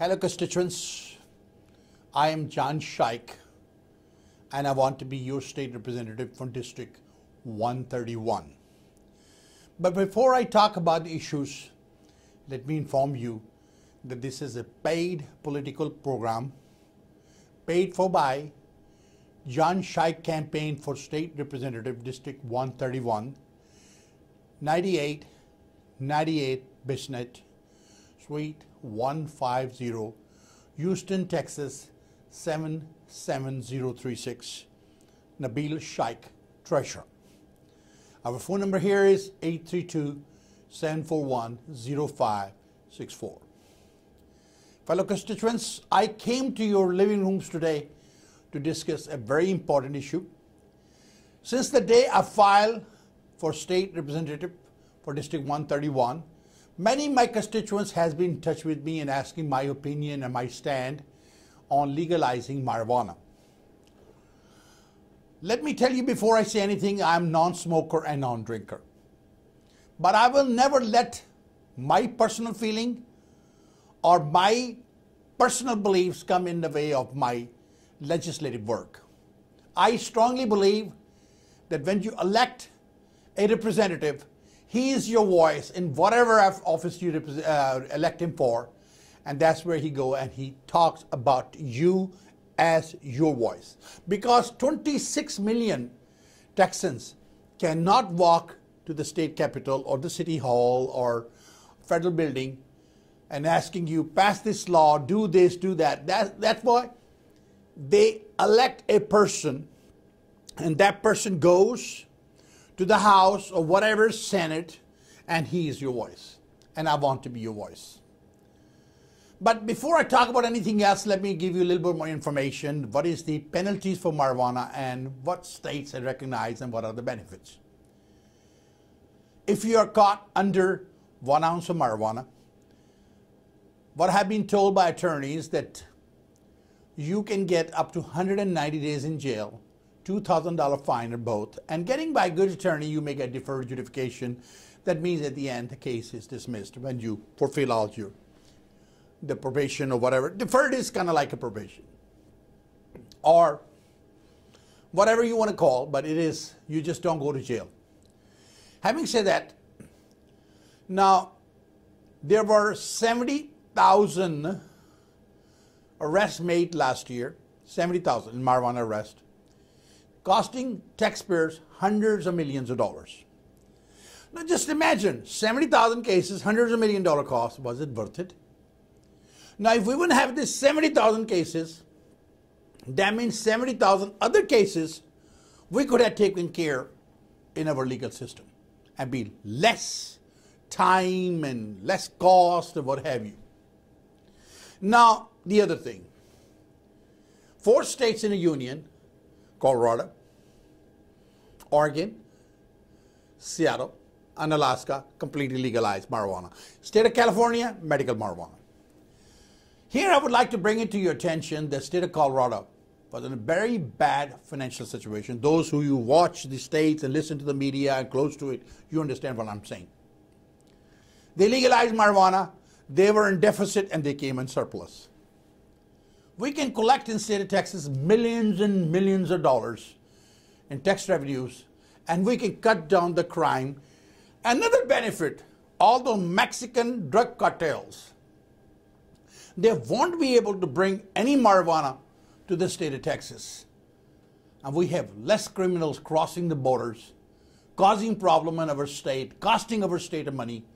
Hello constituents, I am John Shike and I want to be your state representative from District 131. But before I talk about the issues, let me inform you that this is a paid political program paid for by John Shike Campaign for State Representative District 131, 9898 Bisnet, Suite 150, Houston, Texas 77036. Nabil Shike, Treasurer. Our phone number here is 832-741-0564. Fellow constituents, I came to your living rooms today to discuss a very important issue. Since the day I filed for state representative for District 131, many of my constituents has been in touch with me and asking my opinion and my stand on legalizing marijuana. Let me tell you before I say anything, I'm non-smoker and non-drinker. But I will never let my personal feeling or my personal beliefs come in the way of my legislative work. I strongly believe that when you elect a representative, he is your voice in whatever office you elect him for, and that's where he goes and he talks about you as your voice. Because 26 million Texans cannot walk to the state capitol or the city hall or federal building and asking you, pass this law, do this, do that. That's why they elect a person, and that person goes to the House or whatever Senate, and he is your voice. And I want to be your voice. But before I talk about anything else, let me give you a little bit more information. What is the penalties for marijuana and what states are recognized and what are the benefits? If you are caught under 1 ounce of marijuana, what I have been told by attorneys that you can get up to 190 days in jail, $2,000 fine or both, and getting by a good attorney, you may get deferred adjudication. That means at the end, the case is dismissed when you fulfill all the probation or whatever. Deferred is kind of like a probation or whatever you want to call, but it is, you just don't go to jail. Having said that, now there were 70,000 arrests made last year, 70,000 in marijuana arrests, costing taxpayers hundreds of millions of dollars. Now just imagine, 70,000 cases, hundreds of million dollar costs, was it worth it? Now if we wouldn't have this 70,000 cases, that means 70,000 other cases we could have taken care in our legal system and be less time and less cost and what have you. Now the other thing, 4 states in the union, Colorado, Oregon, Seattle, and Alaska completely legalized marijuana. State of California, medical marijuana. Here I would like to bring it to your attention the state of Colorado was in a very bad financial situation. Those who you watch the states and listen to the media and close to it, you understand what I'm saying. They legalized marijuana, they were in deficit and they came in surplus. We can collect in the state of Texas millions and millions of dollars in tax revenues, and we can cut down the crime. Another benefit, all those Mexican drug cartels, they won't be able to bring any marijuana to the state of Texas. And we have less criminals crossing the borders, causing problem in our state, costing our state of money,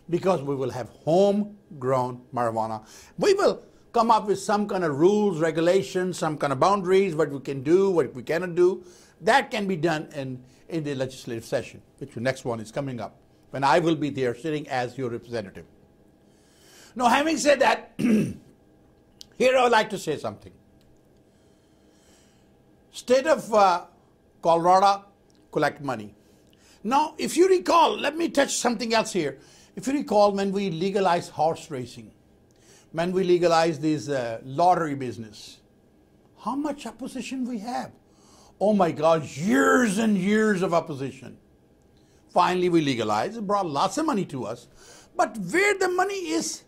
because we will have homegrown marijuana. We will come up with some kind of rules, regulations, some kind of boundaries, what we can do, what we cannot do. That can be done in the legislative session, which the next one is coming up, when I will be there sitting as your representative. Now, having said that, here I would like to say something. State of Colorado collect money. Now, if you recall, let me touch something else here. If you recall, when we legalized horse racing, when we legalized this lottery business, how much opposition we have? Oh my God, years and years of opposition. Finally, we legalized. It brought lots of money to us. But where the money is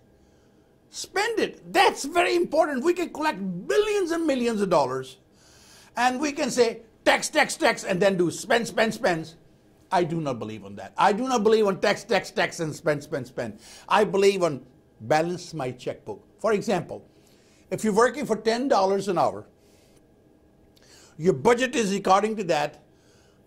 spend it. That's very important. We can collect billions and millions of dollars, and we can say tax, tax, tax, and then do spend, spend, spend. I do not believe on that. I do not believe on tax, tax, tax, and spend, spend, spend. I believe on balance my checkbook. For example, if you're working for $10 an hour, your budget is according to that,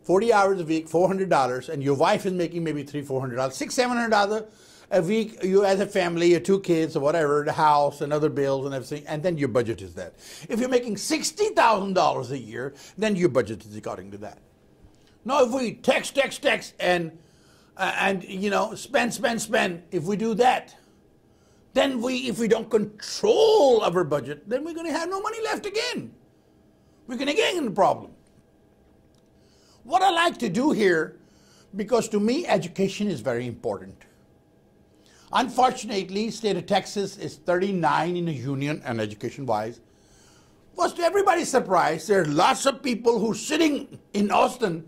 40 hours a week, $400, and your wife is making maybe $300, $400, $600, $700 a week, you as a family, your 2 kids or whatever, the house and other bills and everything, and then your budget is that. If you're making $60,000 a year, then your budget is according to that. Now, if we tax, tax, tax, and you know, spend, spend, spend, if we do that, then if we don't control our budget, then we're going to have no money left again. We're going to get in the problem. What I like to do here, because to me, education is very important. Unfortunately, state of Texas is 39 in the union and education-wise. Was to everybody's surprise, there are lots of people who are sitting in Austin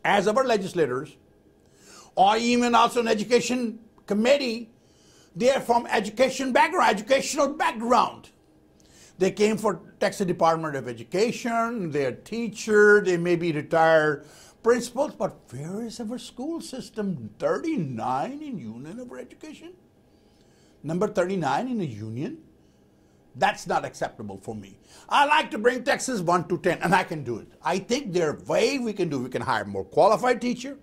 as our legislators, or even also an education committee. They are from educational background. They came for Texas Department of Education, they're teachers, they may be retired principals, but where is our school system? 39 in union of education? Number 39 in a union? That's not acceptable for me. I like to bring Texas 1 to 10, and I can do it. I think there are ways we can do it. We can hire more qualified teachers.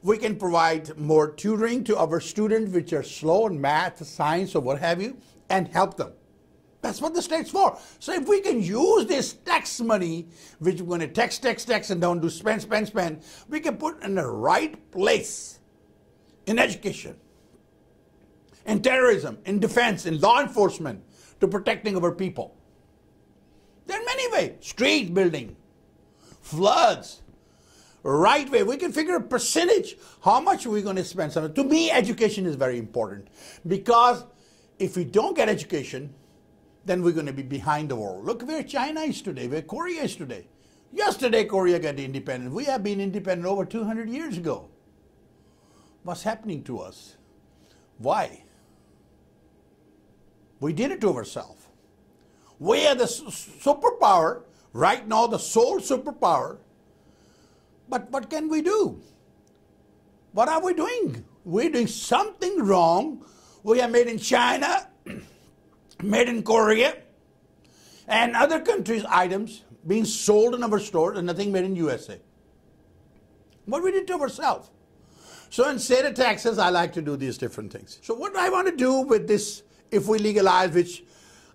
We can provide more tutoring to our students which are slow in math, science, or what have you, and help them. That's what the state's for. So if we can use this tax money, which we're going to tax, tax, tax, and don't do spend, spend, spend, we can put in the right place in education, in terrorism, in defense, in law enforcement, to protecting our people. There are many ways. Street building, floods, right way. We can figure a percentage, how much we're going to spend. To me, education is very important, because if we don't get education, then we're going to be behind the world. Look where China is today, where Korea is today. Yesterday, Korea got independent. We have been independent over 200 years ago. What's happening to us? Why? We did it to ourselves. We are the superpower, right now the sole superpower. But what can we do? What are we doing? We're doing something wrong. We are made in China, made in Korea, and other countries' items being sold in our stores and nothing made in USA. What we did to ourselves. So in state of Texas, I like to do these different things. So what I want to do with this, if we legalize, which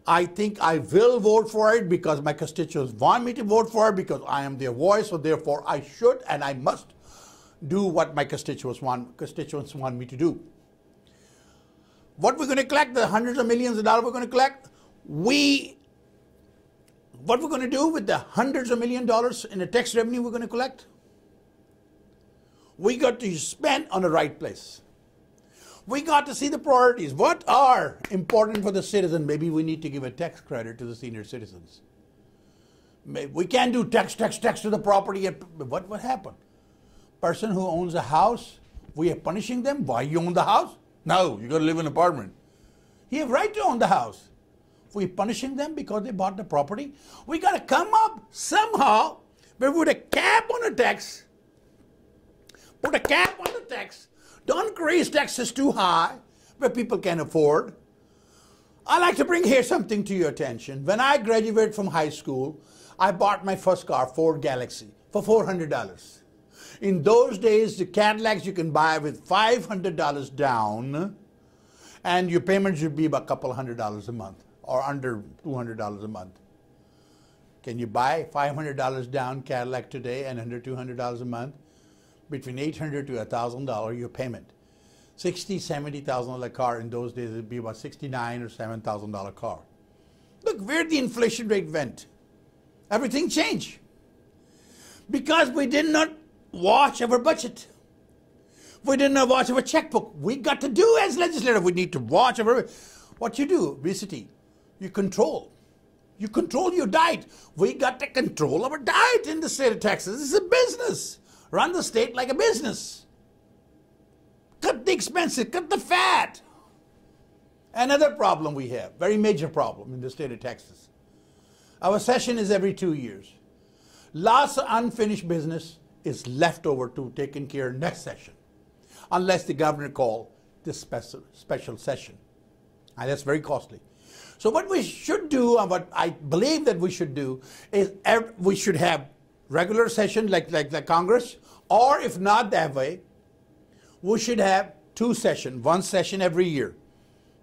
I think I will vote for it because my constituents want me to vote for it, because I am their voice, so therefore I should and I must do what my constituents want me to do. What we're going to collect, the hundreds of millions of dollars we're going to collect, what we're going to do with the hundreds of million dollars in the tax revenue we're going to collect, we got to spend on the right place. We got to see the priorities. What are important for the citizen? Maybe we need to give a tax credit to the senior citizens. Maybe we can't do tax to the property. What happened? Person who owns a house, we are punishing them. Why you own the house? No, you got to live in an apartment. He have right to own the house. We're punishing them because they bought the property. We got to come up somehow, but with a cap on the tax. Put a cap on the tax. Don't increase taxes too high where people can afford. I like to bring here something to your attention. When I graduated from high school, I bought my first car, Ford Galaxy, for $400. In those days, the Cadillacs you can buy with $500 down, and your payment should be about a couple $100 a month, or under $200 a month. Can you buy $500 down Cadillac today and under $200 a month? Between $800 to $1,000 your payment. $60,000, $70,000 car in those days, it would be about $69,000 or $7,000 car. Look where the inflation rate went. Everything changed. Because we did not watch our budget. We did not watch our checkbook. We got to do as legislators. We need to watch our, what you do, obesity. You control. You control your diet. We got to control our diet in the state of Texas. This is a business. Run the state like a business. Cut the expenses, cut the fat. Another problem we have, very major problem in the state of Texas. Our session is every 2 years. Lots of unfinished business is left over to taken care of next session, unless the governor call this special session. And that's very costly. So what we should do, and what I believe that we should do, is we should have regular session like the Congress, or if not that way, we should have 2 sessions, 1 session every year.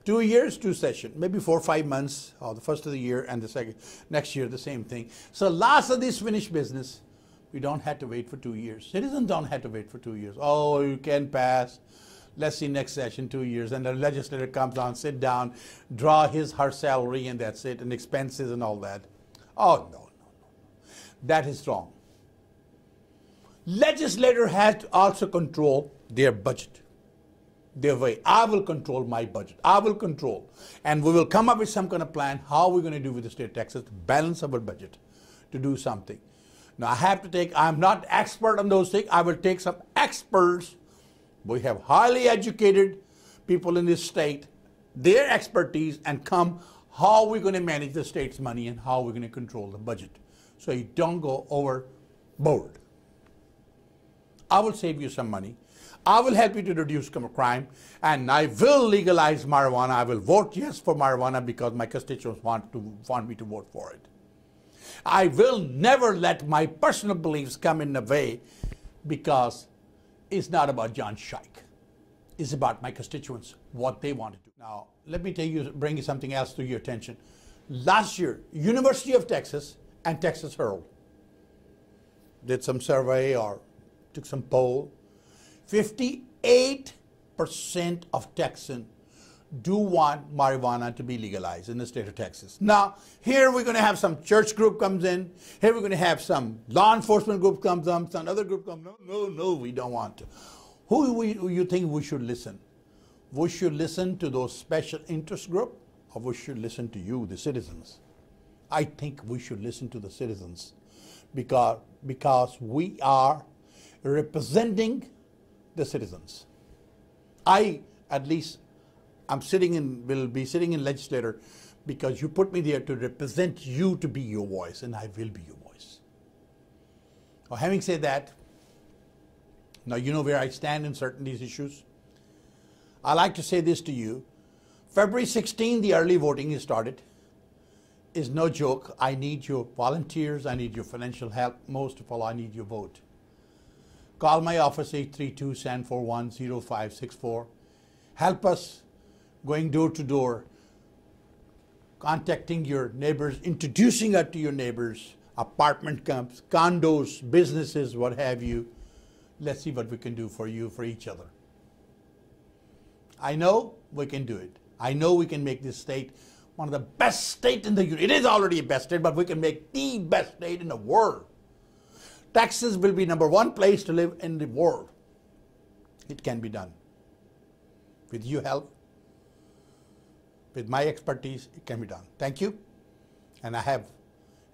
2 years, 2 sessions, maybe 4 or 5 months, or the first of the year and the second, next year the same thing. So lots of this finished business, we don't have to wait for 2 years. Citizens don't have to wait for 2 years. Oh, you can pass. Let's see next session, 2 years. And the legislator comes on, sit down, draw her salary, and that's it, and expenses and all that. Oh, no. That is wrong. Legislator has to also control their budget. Their way. I will control my budget. I will control. And we will come up with some kind of plan how we're going to do with the state of Texas to balance our budget, to do something. Now, I'm not expert on those things. I will take some experts. We have highly educated people in this state, their expertise, and come how we're going to manage the state's money and how we're going to control the budget. So you don't go overboard. I will save you some money. I will help you to reduce crime, and I will legalize marijuana. I will vote yes for marijuana because my constituents want me to vote for it. I will never let my personal beliefs come in the way, because it's not about John Shike. It's about my constituents, what they want to do. Now, let me bring you something else to your attention. Last year, University of Texas and Texas Herald did some survey or took some poll. 58% of Texans do want marijuana to be legalized in the state of Texas. Now, here we're going to have some church group comes in. Here we're going to have some law enforcement group comes in. Some other group comes in. No, we don't want to. Who you think we should listen? We should listen to those special interest group, or we should listen to you, the citizens? I think we should listen to the citizens, because we are representing the citizens. Will be sitting in legislature because you put me there to represent you, to be your voice, and I will be your voice. Well, having said that, now you know where I stand in certain these issues. I like to say this to you. February 16, the early voting is started. It's no joke. I need your volunteers. I need your financial help. Most of all, I need your vote. Call my office, 832-741-0564. Help us going door to door, contacting your neighbors, introducing us to your neighbors, apartment camps, condos, businesses, what have you. Let's see what we can do for you, for each other. I know we can do it. I know we can make this state one of the best states in the union. It is already a best state, but we can make the best state in the world. Texas will be #1 place to live in the world. It can be done. With your help, with my expertise, it can be done. Thank you. And I have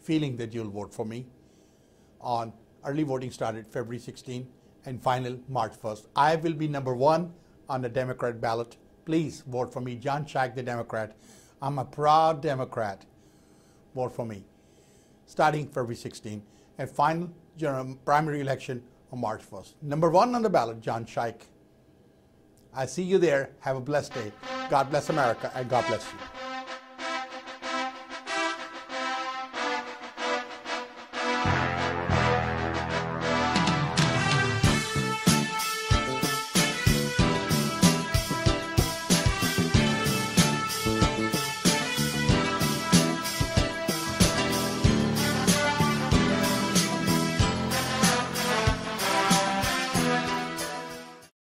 feeling that you'll vote for me. On early voting started February 16 and final March 1st. I will be #1 on the Democrat ballot. Please vote for me. John Shike, the Democrat. I'm a proud Democrat. Vote for me. Starting February 16 and final primary election on March 1st. #1 on the ballot, John Shike. I see you there. Have a blessed day. God bless America, and God bless you.